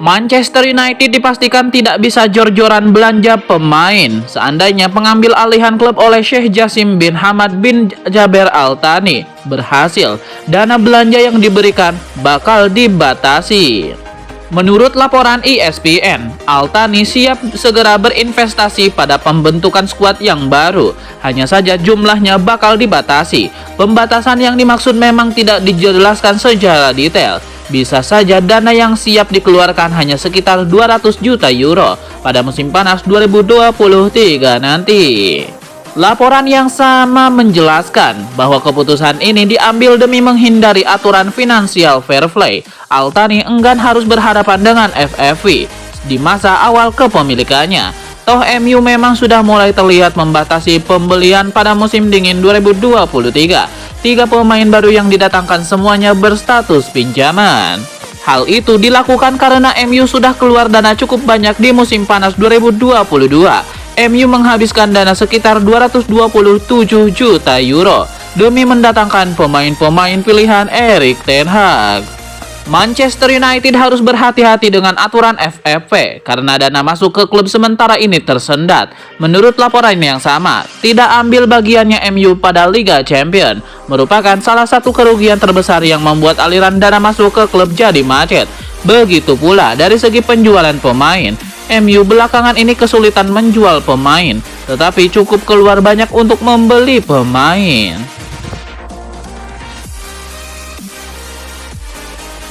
Manchester United dipastikan tidak bisa jor-joran belanja pemain seandainya pengambil alihan klub oleh Sheikh Jassim bin Hamad bin Jaber Al Thani berhasil. Dana belanja yang diberikan bakal dibatasi. Menurut laporan ESPN, Al Thani siap segera berinvestasi pada pembentukan skuad yang baru. Hanya saja jumlahnya bakal dibatasi. Pembatasan yang dimaksud memang tidak dijelaskan secara detail. Bisa saja dana yang siap dikeluarkan hanya sekitar 200 juta euro pada musim panas 2023 nanti. Laporan yang sama menjelaskan bahwa keputusan ini diambil demi menghindari aturan finansial fair play. Al Thani enggan harus berhadapan dengan FFP di masa awal kepemilikannya. Toh MU memang sudah mulai terlihat membatasi pembelian pada musim dingin 2023. 3 pemain baru yang didatangkan semuanya berstatus pinjaman. Hal itu dilakukan karena MU sudah keluar dana cukup banyak di musim panas 2022. MU menghabiskan dana sekitar 227 juta euro demi mendatangkan pemain-pemain pilihan Erik ten Hag. Manchester United harus berhati-hati dengan aturan FFP karena dana masuk ke klub sementara ini tersendat. Menurut laporan yang sama, tidak ambil bagiannya MU pada Liga Champions merupakan salah satu kerugian terbesar yang membuat aliran dana masuk ke klub jadi macet. Begitu pula dari segi penjualan pemain, MU belakangan ini kesulitan menjual pemain, tetapi cukup keluar banyak untuk membeli pemain.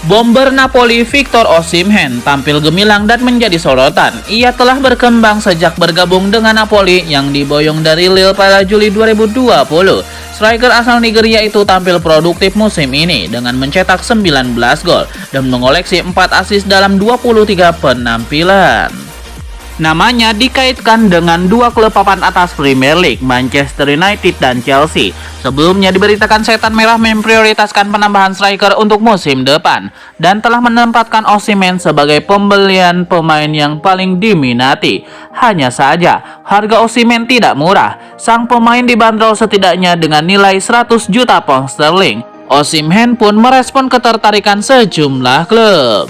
Bomber Napoli Victor Osimhen tampil gemilang dan menjadi sorotan. Ia telah berkembang sejak bergabung dengan Napoli yang diboyong dari Lille pada Juli 2020. Striker asal Nigeria itu tampil produktif musim ini dengan mencetak 19 gol dan mengoleksi 4 assist dalam 23 penampilan. Namanya dikaitkan dengan 2 klub papan atas Premier League, Manchester United dan Chelsea. Sebelumnya diberitakan Setan Merah memprioritaskan penambahan striker untuk musim depan dan telah menempatkan Osimhen sebagai pembelian pemain yang paling diminati. Hanya saja, harga Osimhen tidak murah. Sang pemain dibanderol setidaknya dengan nilai 100 juta pound sterling. Osimhen pun merespon ketertarikan sejumlah klub.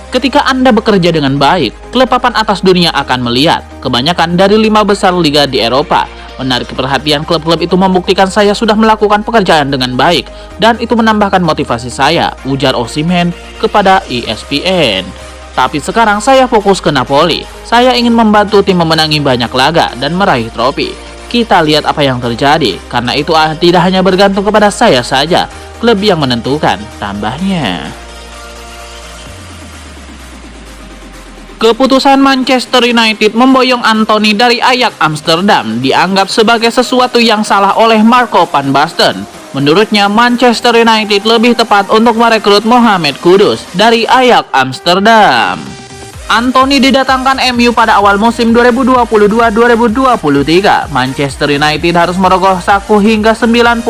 Ketika Anda bekerja dengan baik, klub papan atas dunia akan melihat. Kebanyakan dari 5 besar liga di Eropa. Menarik perhatian klub-klub itu membuktikan saya sudah melakukan pekerjaan dengan baik. Dan itu menambahkan motivasi saya, ujar Osimhen kepada ESPN. Tapi sekarang saya fokus ke Napoli. Saya ingin membantu tim memenangi banyak laga dan meraih trofi. Kita lihat apa yang terjadi. Karena itu tidak hanya bergantung kepada saya saja. Klub yang menentukan, tambahnya. Keputusan Manchester United memboyong Anthony dari Ajax Amsterdam dianggap sebagai sesuatu yang salah oleh Marco van Basten. Menurutnya, Manchester United lebih tepat untuk merekrut Mohamed Kudus dari Ajax Amsterdam. Anthony didatangkan MU pada awal musim 2022-2023. Manchester United harus merogoh saku hingga 95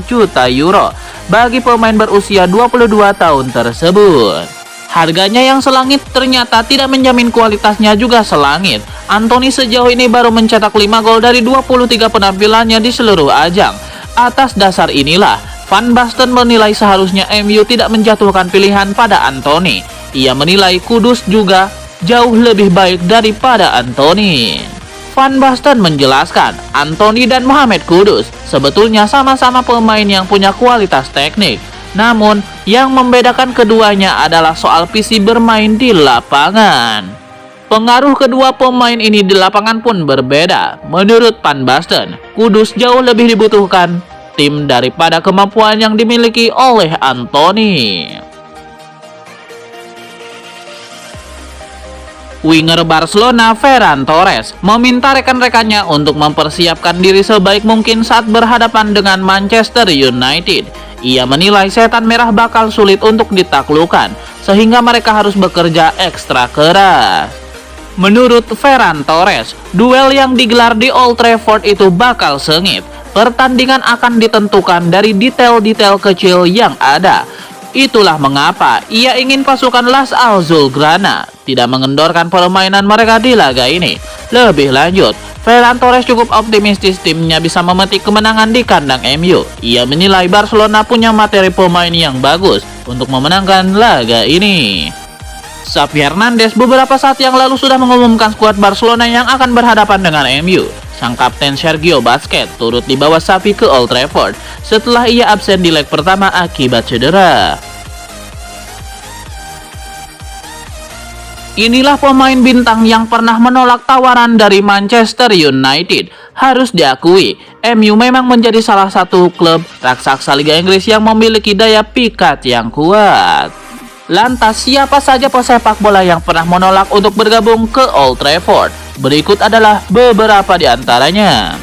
juta euro bagi pemain berusia 22 tahun tersebut. Harganya yang selangit ternyata tidak menjamin kualitasnya juga selangit. Anthony sejauh ini baru mencetak 5 gol dari 23 penampilannya di seluruh ajang. Atas dasar inilah, Van Basten menilai seharusnya MU tidak menjatuhkan pilihan pada Anthony. Ia menilai Kudus juga jauh lebih baik daripada Anthony. Van Basten menjelaskan, Anthony dan Mohamed Kudus sebetulnya sama-sama pemain yang punya kualitas teknik. Namun, yang membedakan keduanya adalah soal visi bermain di lapangan. Pengaruh kedua pemain ini di lapangan pun berbeda. Menurut Van Basten, Kudus jauh lebih dibutuhkan tim daripada kemampuan yang dimiliki oleh Anthony. Winger Barcelona Ferran Torres meminta rekan-rekannya untuk mempersiapkan diri sebaik mungkin saat berhadapan dengan Manchester United. Ia menilai Setan Merah bakal sulit untuk ditaklukkan, sehingga mereka harus bekerja ekstra keras. Menurut Ferran Torres, duel yang digelar di Old Trafford itu bakal sengit. Pertandingan akan ditentukan dari detail-detail kecil yang ada. Itulah mengapa ia ingin pasukan Las Azulgrana tidak mengendorkan permainan mereka di laga ini. Lebih lanjut, Ferran Torres cukup optimistis timnya bisa memetik kemenangan di kandang MU. Ia menilai Barcelona punya materi pemain yang bagus untuk memenangkan laga ini. Xavi Hernandez beberapa saat yang lalu sudah mengumumkan skuad Barcelona yang akan berhadapan dengan MU. Sang kapten Sergio Busquets turut dibawa Xavi ke Old Trafford setelah ia absen di leg pertama akibat cedera. Inilah pemain bintang yang pernah menolak tawaran dari Manchester United. Harus diakui, MU memang menjadi salah satu klub raksasa Liga Inggris yang memiliki daya pikat yang kuat. Lantas, siapa saja pesepak bola yang pernah menolak untuk bergabung ke Old Trafford? Berikut adalah beberapa di antaranya.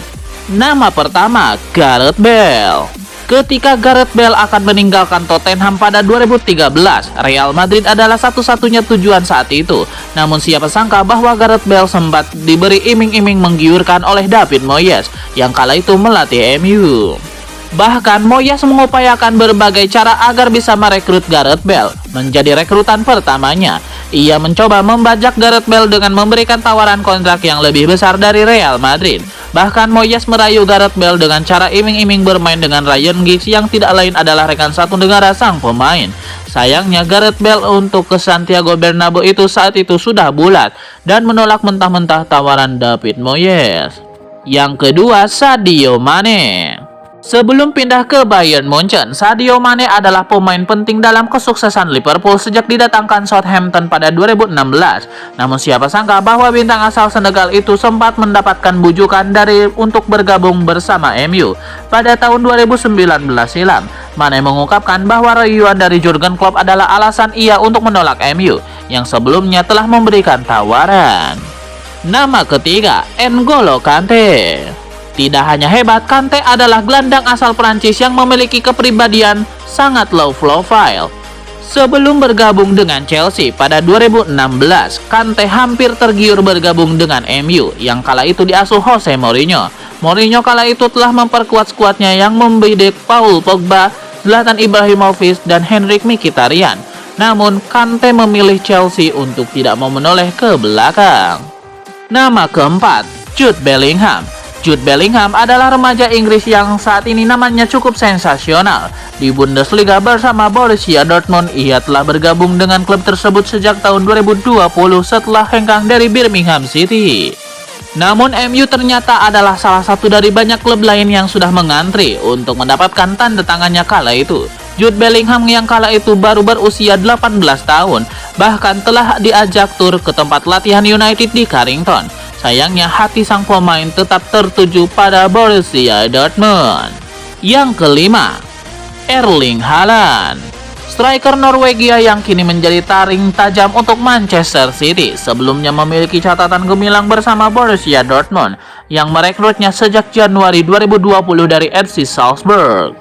Nama pertama, Gareth Bale. Ketika Gareth Bale akan meninggalkan Tottenham pada 2013, Real Madrid adalah satu-satunya tujuan saat itu. Namun siapa sangka bahwa Gareth Bale sempat diberi iming-iming menggiurkan oleh David Moyes yang kala itu melatih MU. Bahkan Moyes mengupayakan berbagai cara agar bisa merekrut Gareth Bale menjadi rekrutan pertamanya. Ia mencoba membajak Gareth Bale dengan memberikan tawaran kontrak yang lebih besar dari Real Madrid. Bahkan Moyes merayu Gareth Bale dengan cara iming-iming bermain dengan Ryan Giggs yang tidak lain adalah rekan satu negara sang pemain. Sayangnya Gareth Bale untuk ke Santiago Bernabeu itu saat itu sudah bulat dan menolak mentah-mentah tawaran David Moyes. Yang kedua, Sadio Mane. Sebelum pindah ke Bayern Munchen, Sadio Mane adalah pemain penting dalam kesuksesan Liverpool sejak didatangkan Southampton pada 2016. Namun siapa sangka bahwa bintang asal Senegal itu sempat mendapatkan bujukan untuk bergabung bersama MU. Pada tahun 2019 silam, Mane mengungkapkan bahwa rayuan dari Jurgen Klopp adalah alasan ia untuk menolak MU yang sebelumnya telah memberikan tawaran. Nama ketiga, N'Golo Kante. Tidak hanya hebat, Kante adalah gelandang asal Prancis yang memiliki kepribadian sangat low profile. Sebelum bergabung dengan Chelsea pada 2016, Kante hampir tergiur bergabung dengan MU yang kala itu diasuh Jose Mourinho. Mourinho kala itu telah memperkuat skuadnya yang membidik Paul Pogba, Zlatan Ibrahimovic, dan Henrikh Mkhitaryan. Namun, Kante memilih Chelsea untuk tidak mau menoleh ke belakang. Nama keempat, Jude Bellingham. Jude Bellingham adalah remaja Inggris yang saat ini namanya cukup sensasional. Di Bundesliga bersama Borussia Dortmund, ia telah bergabung dengan klub tersebut sejak tahun 2020 setelah hengkang dari Birmingham City. Namun MU ternyata adalah salah satu dari banyak klub lain yang sudah mengantri untuk mendapatkan tanda tangannya kala itu. Jude Bellingham yang kala itu baru berusia 18 tahun, bahkan telah diajak tur ke tempat latihan United di Carrington. Sayangnya hati sang pemain tetap tertuju pada Borussia Dortmund. Yang kelima, Erling Haaland. Striker Norwegia yang kini menjadi taring tajam untuk Manchester City. Sebelumnya memiliki catatan gemilang bersama Borussia Dortmund yang merekrutnya sejak Januari 2020 dari FC Salzburg.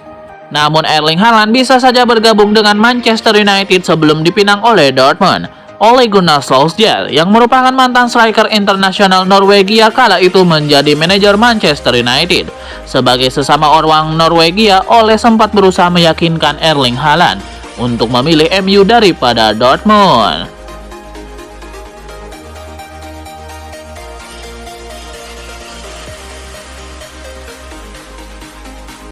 Namun Erling Haaland bisa saja bergabung dengan Manchester United sebelum dipinang oleh Dortmund. Ole Gunnar Solskjaer yang merupakan mantan striker internasional Norwegia kala itu menjadi manajer Manchester United. Sebagai sesama orang Norwegia, Ole sempat berusaha meyakinkan Erling Haaland untuk memilih MU daripada Dortmund.